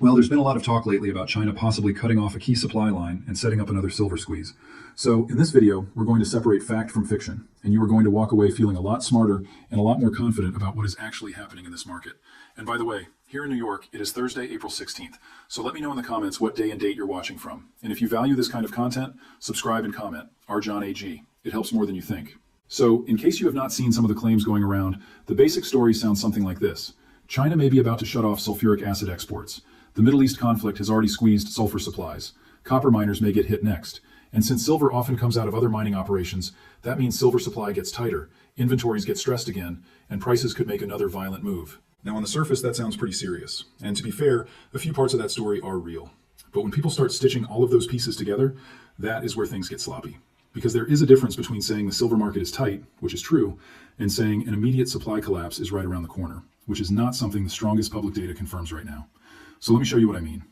Well, there's been a lot of talk lately about China possibly cutting off a key supply line and setting up another silver squeeze. So, in this video, we're going to separate fact from fiction, and you are going to walk away feeling a lot smarter and a lot more confident about what is actually happening in this market. And by the way, here in New York, it is Thursday, April 16th. So let me know in the comments what day and date you're watching from. And if you value this kind of content, subscribe and comment. John AG. It helps more than you think. So, in case you have not seen some of the claims going around, the basic story sounds something like this. China may be about to shut off sulfuric acid exports. The Middle East conflict has already squeezed sulfur supplies. Copper miners may get hit next. And since silver often comes out of other mining operations, that means silver supply gets tighter, inventories get stressed again, and prices could make another violent move. Now, on the surface, that sounds pretty serious. And to be fair, a few parts of that story are real. But when people start stitching all of those pieces together, that is where things get sloppy. Because there is a difference between saying the silver market is tight, which is true, and saying an immediate supply collapse is right around the corner, which is not something the strongest public data confirms right now. So let me show you what I mean.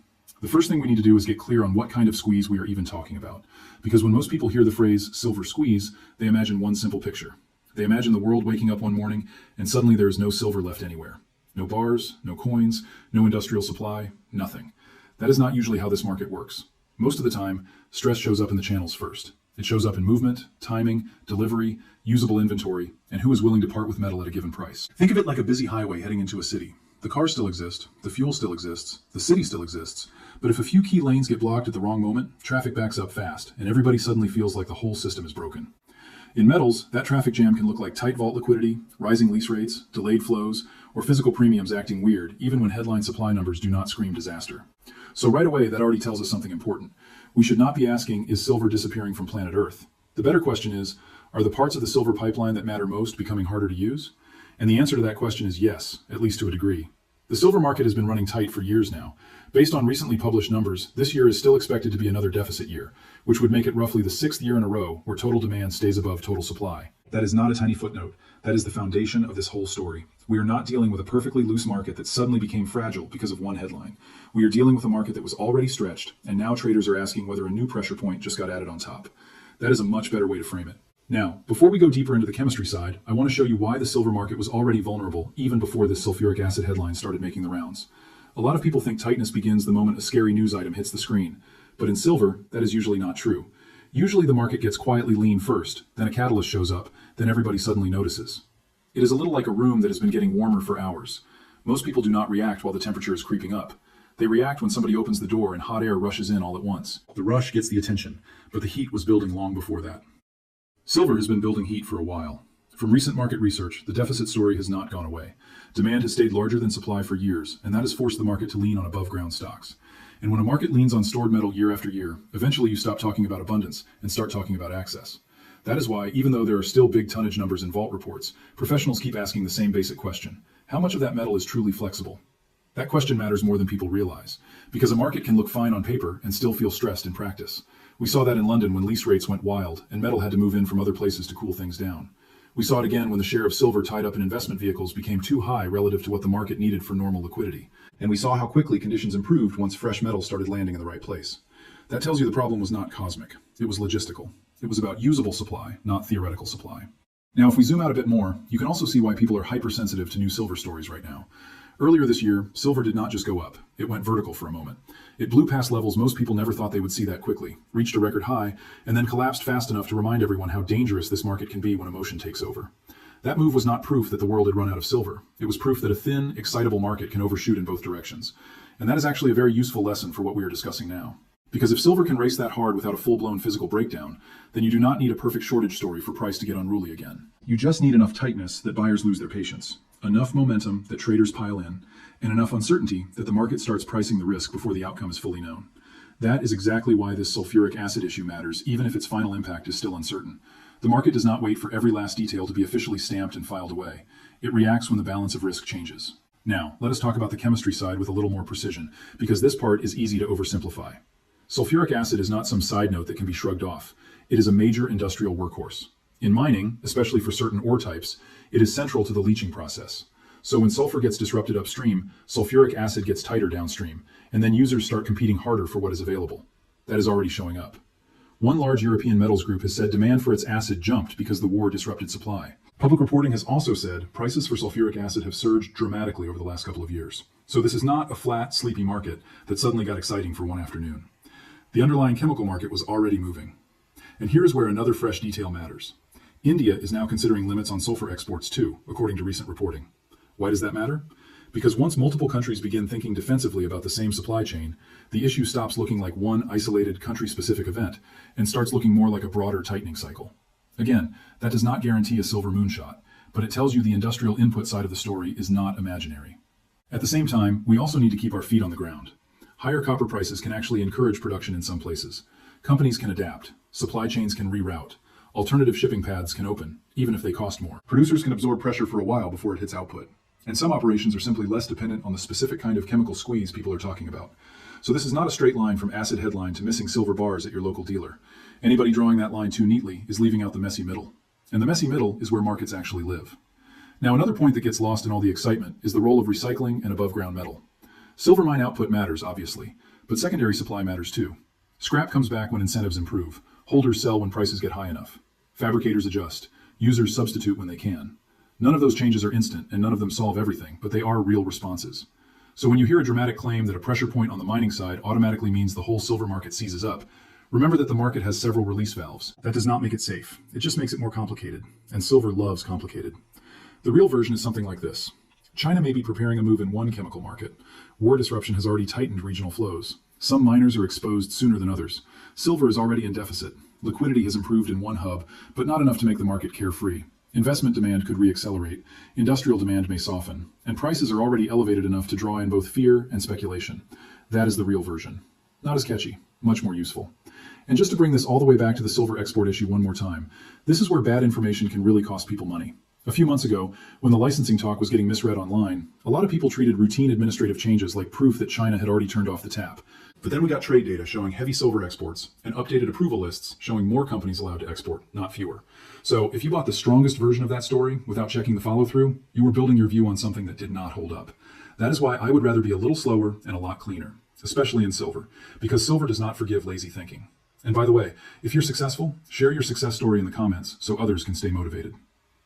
The first thing we need to do is get clear on what kind of squeeze we are even talking about. Because when most people hear the phrase silver squeeze, they imagine one simple picture. They imagine the world waking up one morning and suddenly there is no silver left anywhere. No bars, no coins, no industrial supply, nothing. That is not usually how this market works. Most of the time, stress shows up in the channels first. It shows up in movement, timing, delivery, usable inventory, and who is willing to part with metal at a given price. Think of it like a busy highway heading into a city. The cars still exist, the fuel still exists, the city still exists, but if a few key lanes get blocked at the wrong moment, traffic backs up fast, and everybody suddenly feels like the whole system is broken. In metals, that traffic jam can look like tight vault liquidity, rising lease rates, delayed flows, or physical premiums acting weird, even when headline supply numbers do not scream disaster. So right away, that already tells us something important. We should not be asking, is silver disappearing from planet Earth? The better question is, are the parts of the silver pipeline that matter most becoming harder to use? And the answer to that question is yes, at least to a degree. The silver market has been running tight for years now. Based on recently published numbers, this year is still expected to be another deficit year, which would make it roughly the 6th year in a row where total demand stays above total supply. That is not a tiny footnote. That is the foundation of this whole story. We are not dealing with a perfectly loose market that suddenly became fragile because of one headline. We are dealing with a market that was already stretched, and now traders are asking whether a new pressure point just got added on top. That is a much better way to frame it. Now, before we go deeper into the chemistry side, I want to show you why the silver market was already vulnerable even before this sulfuric acid headline started making the rounds. A lot of people think tightness begins the moment a scary news item hits the screen, but in silver, that is usually not true. Usually the market gets quietly lean first, then a catalyst shows up, then everybody suddenly notices. It is a little like a room that has been getting warmer for hours. Most people do not react while the temperature is creeping up. They react when somebody opens the door and hot air rushes in all at once. The rush gets the attention, but the heat was building long before that. Silver has been building heat for a while. From recent market research, the deficit story has not gone away. Demand has stayed larger than supply for years, and that has forced the market to lean on above-ground stocks. And when a market leans on stored metal year after year, eventually you stop talking about abundance and start talking about access. That is why, even though there are still big tonnage numbers in vault reports, professionals keep asking the same basic question. How much of that metal is truly flexible? That question matters more than people realize, because a market can look fine on paper and still feel stressed in practice. We saw that in London when lease rates went wild and metal had to move in from other places to cool things down. We saw it again when the share of silver tied up in investment vehicles became too high relative to what the market needed for normal liquidity. And we saw how quickly conditions improved once fresh metal started landing in the right place. That tells you the problem was not cosmic. It was logistical. It was about usable supply, not theoretical supply. Now, if we zoom out a bit more, you can also see why people are hypersensitive to new silver stories right now. Earlier this year, silver did not just go up. It went vertical for a moment. It blew past levels most people never thought they would see that quickly, reached a record high, and then collapsed fast enough to remind everyone how dangerous this market can be when emotion takes over. That move was not proof that the world had run out of silver. It was proof that a thin, excitable market can overshoot in both directions. And that is actually a very useful lesson for what we are discussing now. Because if silver can race that hard without a full-blown physical breakdown, then you do not need a perfect shortage story for price to get unruly again. You just need enough tightness that buyers lose their patience, enough momentum that traders pile in, and enough uncertainty that the market starts pricing the risk before the outcome is fully known. That is exactly why this sulfuric acid issue matters, even if its final impact is still uncertain. The market does not wait for every last detail to be officially stamped and filed away. It reacts when the balance of risk changes. Now, let us talk about the chemistry side with a little more precision, because this part is easy to oversimplify. Sulfuric acid is not some side note that can be shrugged off. It is a major industrial workhorse. In mining, especially for certain ore types, it is central to the leaching process. So when sulfur gets disrupted upstream, sulfuric acid gets tighter downstream, and then users start competing harder for what is available. That is already showing up. One large European metals group has said demand for its acid jumped because the war disrupted supply. Public reporting has also said prices for sulfuric acid have surged dramatically over the last couple of years. So this is not a flat, sleepy market that suddenly got exciting for one afternoon. The underlying chemical market was already moving. And here's where another fresh detail matters. India is now considering limits on sulfur exports too, according to recent reporting. Why does that matter? Because once multiple countries begin thinking defensively about the same supply chain, the issue stops looking like one isolated country-specific event and starts looking more like a broader tightening cycle. Again, that does not guarantee a silver moonshot, but it tells you the industrial input side of the story is not imaginary. At the same time, we also need to keep our feet on the ground. Higher copper prices can actually encourage production in some places. Companies can adapt, supply chains can reroute, alternative shipping paths can open, even if they cost more. Producers can absorb pressure for a while before it hits output. And some operations are simply less dependent on the specific kind of chemical squeeze people are talking about. So this is not a straight line from acid headline to missing silver bars at your local dealer. Anybody drawing that line too neatly is leaving out the messy middle. And the messy middle is where markets actually live. Now, another point that gets lost in all the excitement is the role of recycling and above-ground metal. Silver mine output matters, obviously, but secondary supply matters too. Scrap comes back when incentives improve. Holders sell when prices get high enough. Fabricators adjust. Users substitute when they can. None of those changes are instant, and none of them solve everything, but they are real responses. So when you hear a dramatic claim that a pressure point on the mining side automatically means the whole silver market seizes up, remember that the market has several release valves. That does not make it safe. It just makes it more complicated, and silver loves complicated. The real version is something like this. China may be preparing a move in one chemical market. War disruption has already tightened regional flows. Some miners are exposed sooner than others. Silver is already in deficit. Liquidity has improved in one hub, but not enough to make the market carefree. Investment demand could reaccelerate, industrial demand may soften, and prices are already elevated enough to draw in both fear and speculation. That is the real version. Not as catchy, much more useful. And just to bring this all the way back to the silver export issue one more time, this is where bad information can really cost people money. A few months ago, when the licensing talk was getting misread online, a lot of people treated routine administrative changes like proof that China had already turned off the tap. But then we got trade data showing heavy silver exports and updated approval lists showing more companies allowed to export, not fewer. So if you bought the strongest version of that story without checking the follow-through, you were building your view on something that did not hold up. That is why I would rather be a little slower and a lot cleaner, especially in silver, because silver does not forgive lazy thinking. And by the way, if you're successful, share your success story in the comments so others can stay motivated.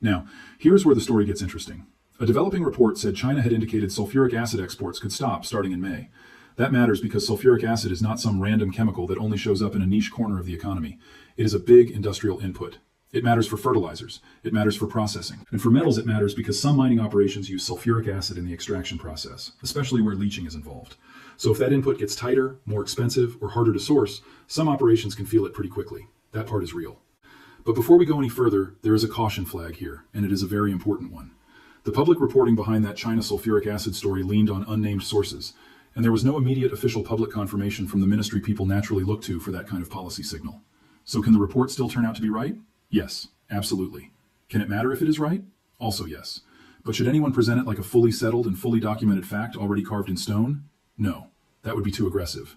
Now, here's where the story gets interesting. A developing report said China had indicated sulfuric acid exports could stop starting in May. That matters because sulfuric acid is not some random chemical that only shows up in a niche corner of the economy. It is a big industrial input. It matters for fertilizers. It matters for processing. And for metals, it matters because some mining operations use sulfuric acid in the extraction process, especially where leaching is involved. So if that input gets tighter, more expensive, or harder to source, some operations can feel it pretty quickly. That part is real. But before we go any further, there is a caution flag here, and it is a very important one. The public reporting behind that China sulfuric acid story leaned on unnamed sources, and there was no immediate official public confirmation from the ministry people naturally look to for that kind of policy signal. So can the report still turn out to be right? Yes, absolutely. Can it matter if it is right? Also yes. But should anyone present it like a fully settled and fully documented fact already carved in stone? No, that would be too aggressive.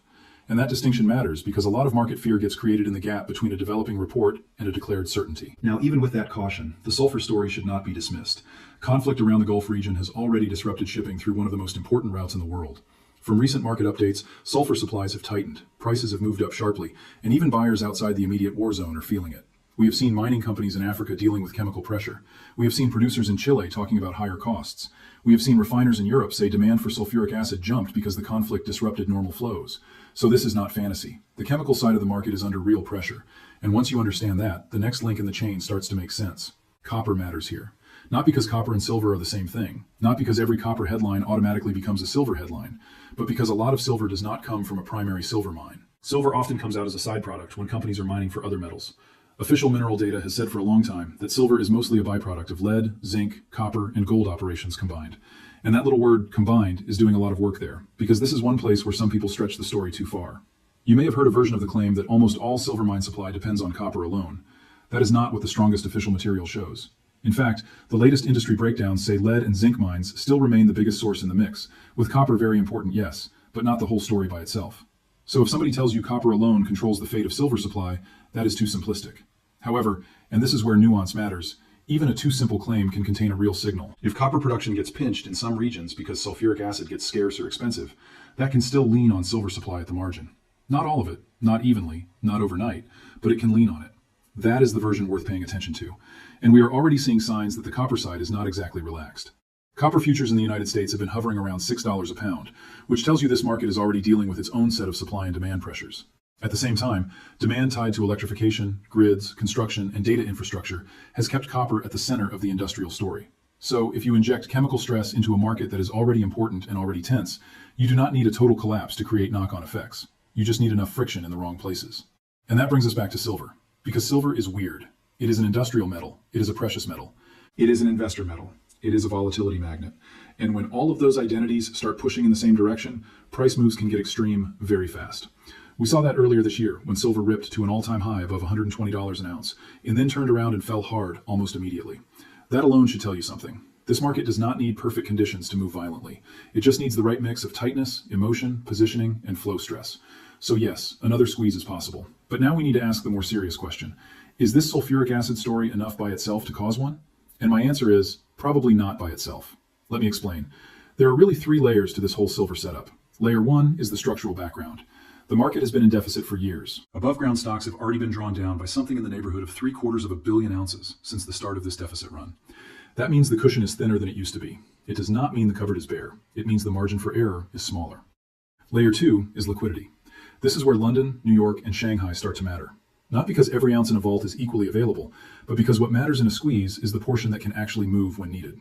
And that distinction matters because a lot of market fear gets created in the gap between a developing report and a declared certainty. Now, even with that caution, the sulfur story should not be dismissed. Conflict around the Gulf region has already disrupted shipping through one of the most important routes in the world. From recent market updates, sulfur supplies have tightened, prices have moved up sharply, and even buyers outside the immediate war zone are feeling it. We have seen mining companies in Africa dealing with chemical pressure. We have seen producers in Chile talking about higher costs. We have seen refiners in Europe say demand for sulfuric acid jumped because the conflict disrupted normal flows. So this is not fantasy. The chemical side of the market is under real pressure. And once you understand that, the next link in the chain starts to make sense. Copper matters here. Not because copper and silver are the same thing. Not because every copper headline automatically becomes a silver headline. But because a lot of silver does not come from a primary silver mine. Silver often comes out as a side product when companies are mining for other metals. Official mineral data has said for a long time that silver is mostly a byproduct of lead, zinc, copper, and gold operations combined. And that little word, combined, is doing a lot of work there, because this is one place where some people stretch the story too far. You may have heard a version of the claim that almost all silver mine supply depends on copper alone. That is not what the strongest official material shows. In fact, the latest industry breakdowns say lead and zinc mines still remain the biggest source in the mix, with copper very important, yes, but not the whole story by itself. So if somebody tells you copper alone controls the fate of silver supply, that is too simplistic. However, and this is where nuance matters, even a too simple claim can contain a real signal. If copper production gets pinched in some regions because sulfuric acid gets scarce or expensive, that can still lean on silver supply at the margin. Not all of it, not evenly, not overnight, but it can lean on it. That is the version worth paying attention to. And we are already seeing signs that the copper side is not exactly relaxed. Copper futures in the United States have been hovering around $6 a pound, which tells you this market is already dealing with its own set of supply and demand pressures. At the same time, demand tied to electrification, grids, construction, and data infrastructure has kept copper at the center of the industrial story. So, if you inject chemical stress into a market that is already important and already tense, you do not need a total collapse to create knock-on effects. You just need enough friction in the wrong places. And that brings us back to silver, because silver is weird. It is an industrial metal. It is a precious metal. It is an investor metal. It is a volatility magnet. And when all of those identities start pushing in the same direction, price moves can get extreme very fast. We saw that earlier this year when silver ripped to an all-time high above $120 an ounce, and then turned around and fell hard almost immediately. That alone should tell you something. This market does not need perfect conditions to move violently. It just needs the right mix of tightness, emotion, positioning, and flow stress. So yes, another squeeze is possible. But now we need to ask the more serious question. Is this sulfuric acid story enough by itself to cause one? And my answer is, probably not by itself. Let me explain. There are really three layers to this whole silver setup. Layer one is the structural background. The market has been in deficit for years. Above ground stocks have already been drawn down by something in the neighborhood of 750 million ounces since the start of this deficit run. That means the cushion is thinner than it used to be. It does not mean the cupboard is bare. It means the margin for error is smaller. Layer two is liquidity. This is where London, New York, and Shanghai start to matter. Not because every ounce in a vault is equally available, but because what matters in a squeeze is the portion that can actually move when needed.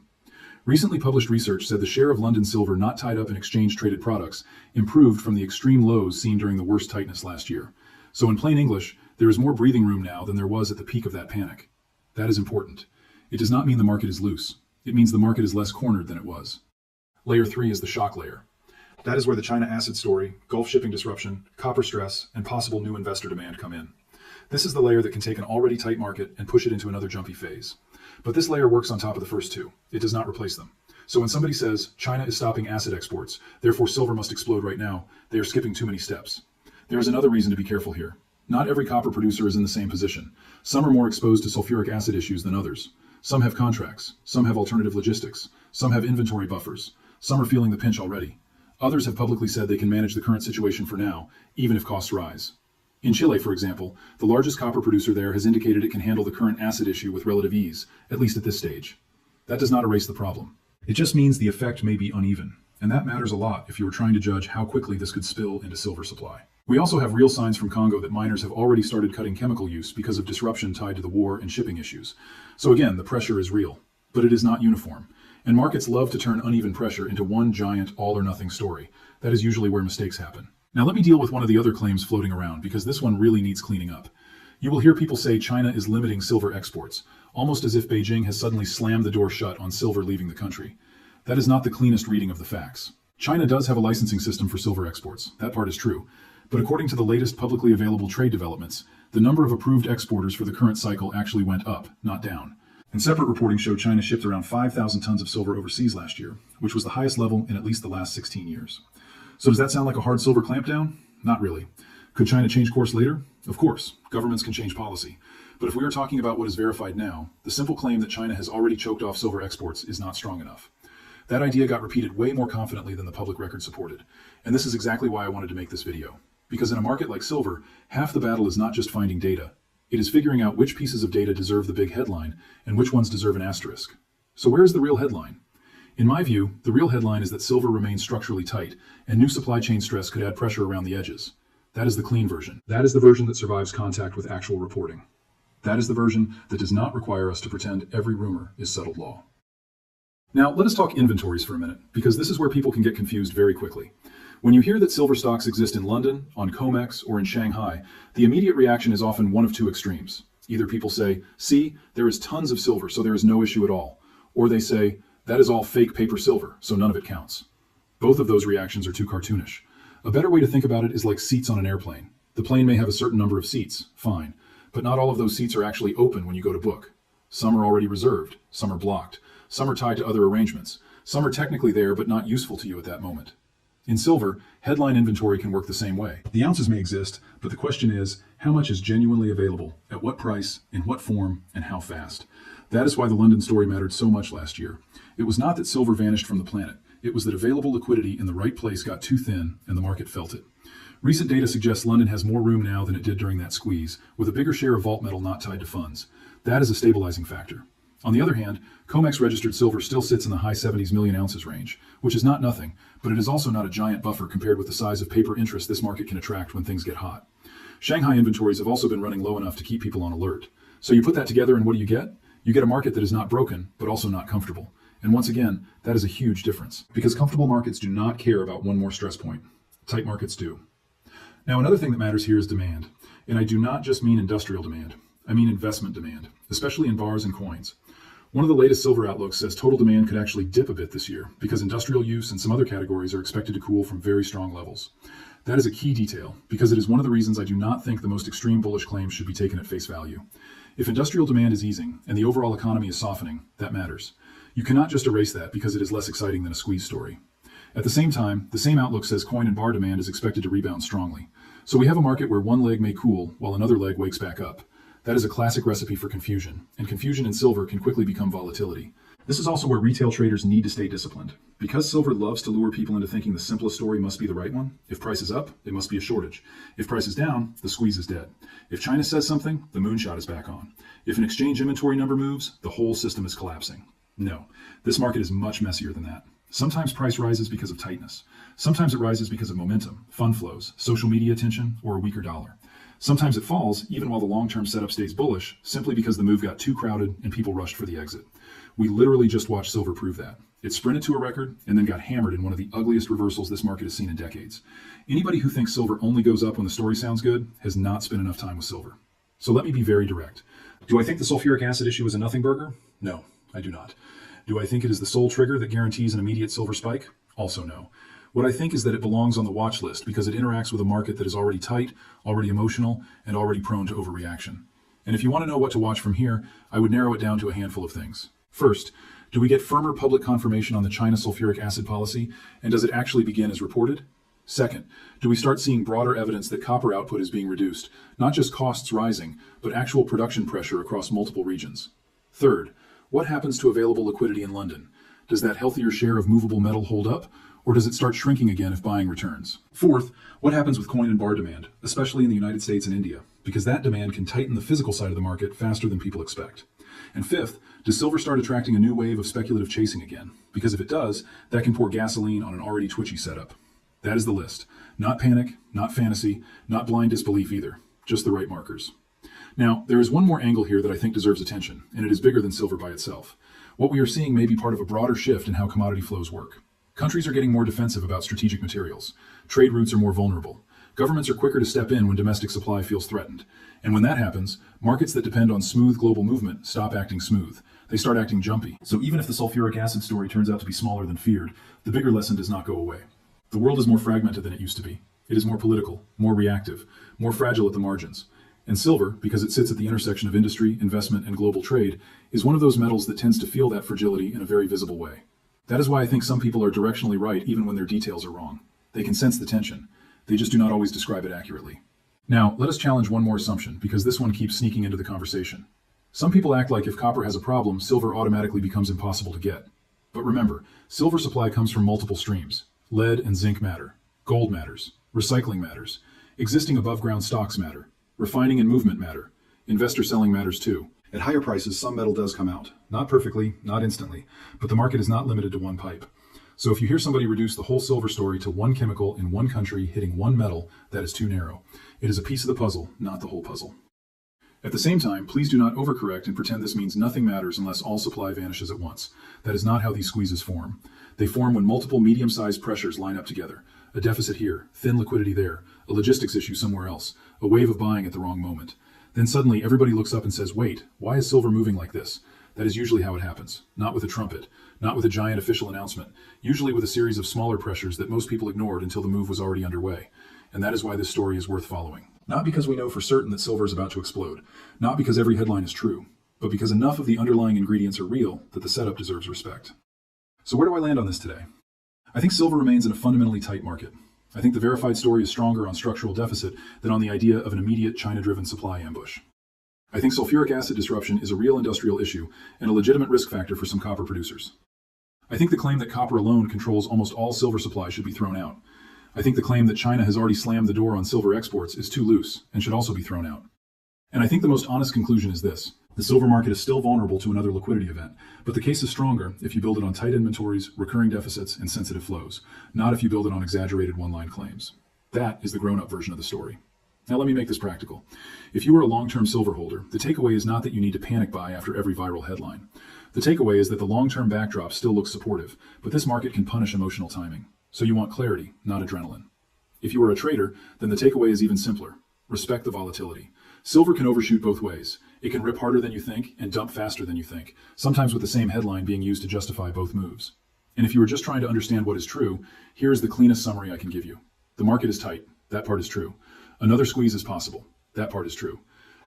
Recently published research said the share of London silver not tied up in exchange-traded products improved from the extreme lows seen during the worst tightness last year. So in plain English, there is more breathing room now than there was at the peak of that panic. That is important. It does not mean the market is loose. It means the market is less cornered than it was. Layer three is the shock layer. That is where the China acid story, Gulf shipping disruption, copper stress, and possible new investor demand come in. This is the layer that can take an already tight market and push it into another jumpy phase. But this layer works on top of the first two. It does not replace them. So when somebody says China is stopping acid exports, therefore silver must explode right now, they are skipping too many steps. There is another reason to be careful here. Not every copper producer is in the same position. Some are more exposed to sulfuric acid issues than others. Some have contracts. Some have alternative logistics. Some have inventory buffers. Some are feeling the pinch already. Others have publicly said they can manage the current situation for now, even if costs rise. In Chile, for example, the largest copper producer there has indicated it can handle the current acid issue with relative ease, at least at this stage. That does not erase the problem. It just means the effect may be uneven, and that matters a lot if you are trying to judge how quickly this could spill into silver supply. We also have real signs from Congo that miners have already started cutting chemical use because of disruption tied to the war and shipping issues. So again, the pressure is real, but it is not uniform. And markets love to turn uneven pressure into one giant all-or-nothing story. That is usually where mistakes happen. Now let me deal with one of the other claims floating around, because this one really needs cleaning up. You will hear people say China is limiting silver exports, almost as if Beijing has suddenly slammed the door shut on silver leaving the country. That is not the cleanest reading of the facts. China does have a licensing system for silver exports. That part is true. But according to the latest publicly available trade developments, the number of approved exporters for the current cycle actually went up, not down. And separate reporting showed China shipped around 5,000 tons of silver overseas last year, which was the highest level in at least the last 16 years. So does that sound like a hard silver clampdown? Not really. Could China change course later? Of course, governments can change policy. But if we are talking about what is verified now, the simple claim that China has already choked off silver exports is not strong enough. That idea got repeated way more confidently than the public record supported. And this is exactly why I wanted to make this video. Because in a market like silver, half the battle is not just finding data. It is figuring out which pieces of data deserve the big headline and which ones deserve an asterisk. So where is the real headline? In my view, the real headline is that silver remains structurally tight, and new supply chain stress could add pressure around the edges. That is the clean version. That is the version that survives contact with actual reporting. That is the version that does not require us to pretend every rumor is settled law. Now, let us talk inventories for a minute, because this is where people can get confused very quickly. When you hear that silver stocks exist in London, on COMEX, or in Shanghai, the immediate reaction is often one of two extremes. Either people say, see, there is tons of silver, so there is no issue at all. Or they say, that is all fake paper silver, so none of it counts. Both of those reactions are too cartoonish. A better way to think about it is like seats on an airplane. The plane may have a certain number of seats, fine, but not all of those seats are actually open when you go to book. Some are already reserved, some are blocked, some are tied to other arrangements, some are technically there but not useful to you at that moment. In silver, headline inventory can work the same way. The ounces may exist, but the question is, how much is genuinely available, at what price, in what form, and how fast? That is why the London story mattered so much last year. It was not that silver vanished from the planet. It was that available liquidity in the right place got too thin, and the market felt it. Recent data suggests London has more room now than it did during that squeeze, with a bigger share of vault metal not tied to funds. That is a stabilizing factor. On the other hand, COMEX registered silver still sits in the high 70s million ounces range, which is not nothing, but it is also not a giant buffer compared with the size of paper interest this market can attract when things get hot. Shanghai inventories have also been running low enough to keep people on alert. So you put that together and what do you get? You get a market that is not broken, but also not comfortable. And once again, that is a huge difference. Because comfortable markets do not care about one more stress point. Tight markets do. Now, another thing that matters here is demand. And I do not just mean industrial demand. I mean investment demand, especially in bars and coins. One of the latest silver outlooks says total demand could actually dip a bit this year because industrial use and some other categories are expected to cool from very strong levels. That is a key detail because it is one of the reasons I do not think the most extreme bullish claims should be taken at face value. If industrial demand is easing and the overall economy is softening, that matters. You cannot just erase that because it is less exciting than a squeeze story. At the same time, the same outlook says coin and bar demand is expected to rebound strongly. So we have a market where one leg may cool while another leg wakes back up. That is a classic recipe for confusion, and confusion in silver can quickly become volatility. This is also where retail traders need to stay disciplined. Because silver loves to lure people into thinking the simplest story must be the right one, if price is up, it must be a shortage. If price is down, the squeeze is dead. If China says something, the moonshot is back on. If an exchange inventory number moves, the whole system is collapsing. No, this market is much messier than that. Sometimes price rises because of tightness. Sometimes it rises because of momentum, fund flows, social media attention, or a weaker dollar. Sometimes it falls, even while the long-term setup stays bullish, simply because the move got too crowded and people rushed for the exit. We literally just watched silver prove that. It sprinted to a record and then got hammered in one of the ugliest reversals this market has seen in decades. Anybody who thinks silver only goes up when the story sounds good has not spent enough time with silver. So let me be very direct. Do I think the sulfuric acid issue is a nothing burger? No, I do not. Do I think it is the sole trigger that guarantees an immediate silver spike? Also no. What I think is that it belongs on the watch list because it interacts with a market that is already tight, already emotional, and already prone to overreaction. And if you want to know what to watch from here, I would narrow it down to a handful of things. First, do we get firmer public confirmation on the China sulfuric acid policy, and does it actually begin as reported? Second, do we start seeing broader evidence that copper output is being reduced, not just costs rising, but actual production pressure across multiple regions? Third, what happens to available liquidity in London? Does that healthier share of movable metal hold up? Or does it start shrinking again if buying returns? Fourth, what happens with coin and bar demand, especially in the United States and India? Because that demand can tighten the physical side of the market faster than people expect. And fifth, does silver start attracting a new wave of speculative chasing again? Because if it does, that can pour gasoline on an already twitchy setup. That is the list. Not panic, not fantasy, not blind disbelief either. Just the right markers. Now, there is one more angle here that I think deserves attention, and it is bigger than silver by itself. What we are seeing may be part of a broader shift in how commodity flows work. Countries are getting more defensive about strategic materials. Trade routes are more vulnerable. Governments are quicker to step in when domestic supply feels threatened. And when that happens, markets that depend on smooth global movement stop acting smooth. They start acting jumpy. So even if the sulfuric acid story turns out to be smaller than feared, the bigger lesson does not go away. The world is more fragmented than it used to be. It is more political, more reactive, more fragile at the margins. And silver, because it sits at the intersection of industry, investment, and global trade, is one of those metals that tends to feel that fragility in a very visible way. That is why I think some people are directionally right even when their details are wrong. They can sense the tension. They just do not always describe it accurately. Now, let us challenge one more assumption, because this one keeps sneaking into the conversation. Some people act like if copper has a problem, silver automatically becomes impossible to get. But remember, silver supply comes from multiple streams. Lead and zinc matter. Gold matters. Recycling matters. Existing above-ground stocks matter. Refining and movement matter. Investor selling matters too. At higher prices, some metal does come out. Not perfectly, not instantly, but the market is not limited to one pipe. So if you hear somebody reduce the whole silver story to one chemical in one country hitting one metal, that is too narrow. It is a piece of the puzzle, not the whole puzzle. At the same time, please do not overcorrect and pretend this means nothing matters unless all supply vanishes at once. That is not how these squeezes form. They form when multiple medium-sized pressures line up together. A deficit here, thin liquidity there, a logistics issue somewhere else, a wave of buying at the wrong moment. Then suddenly everybody looks up and says, wait, why is silver moving like this? That is usually how it happens. Not with a trumpet, not with a giant official announcement, usually with a series of smaller pressures that most people ignored until the move was already underway. And that is why this story is worth following. Not because we know for certain that silver is about to explode, not because every headline is true, but because enough of the underlying ingredients are real that the setup deserves respect. So where do I land on this today? I think silver remains in a fundamentally tight market. I think the verified story is stronger on structural deficit than on the idea of an immediate China-driven supply ambush. I think sulfuric acid disruption is a real industrial issue and a legitimate risk factor for some copper producers. I think the claim that copper alone controls almost all silver supply should be thrown out. I think the claim that China has already slammed the door on silver exports is too loose and should also be thrown out. And I think the most honest conclusion is this. The silver market is still vulnerable to another liquidity event, but the case is stronger if you build it on tight inventories, recurring deficits, and sensitive flows, not if you build it on exaggerated one-line claims. That is the grown-up version of the story. Now let me make this practical. If you are a long-term silver holder, the takeaway is not that you need to panic buy after every viral headline. The takeaway is that the long-term backdrop still looks supportive, but this market can punish emotional timing. So you want clarity, not adrenaline. If you are a trader, then the takeaway is even simpler. Respect the volatility. Silver can overshoot both ways. It can rip harder than you think and dump faster than you think, sometimes with the same headline being used to justify both moves. And if you are just trying to understand what is true, here is the cleanest summary I can give you. The market is tight. That part is true. Another squeeze is possible. That part is true.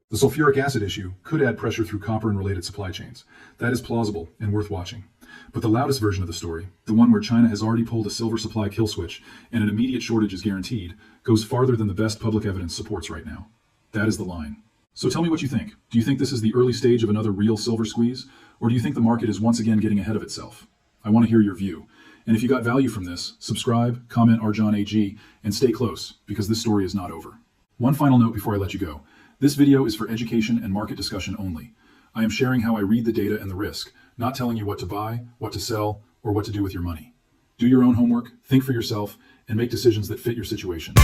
The sulfuric acid issue could add pressure through copper and related supply chains. That is plausible and worth watching. But the loudest version of the story, the one where China has already pulled a silver supply kill switch and an immediate shortage is guaranteed, goes farther than the best public evidence supports right now. That is the line. So tell me what you think. Do you think this is the early stage of another real silver squeeze? Or do you think the market is once again getting ahead of itself? I want to hear your view. And if you got value from this, subscribe, comment Arjan AG, and stay close, because this story is not over. One final note before I let you go. This video is for education and market discussion only. I am sharing how I read the data and the risk, not telling you what to buy, what to sell, or what to do with your money. Do your own homework, think for yourself, and make decisions that fit your situation.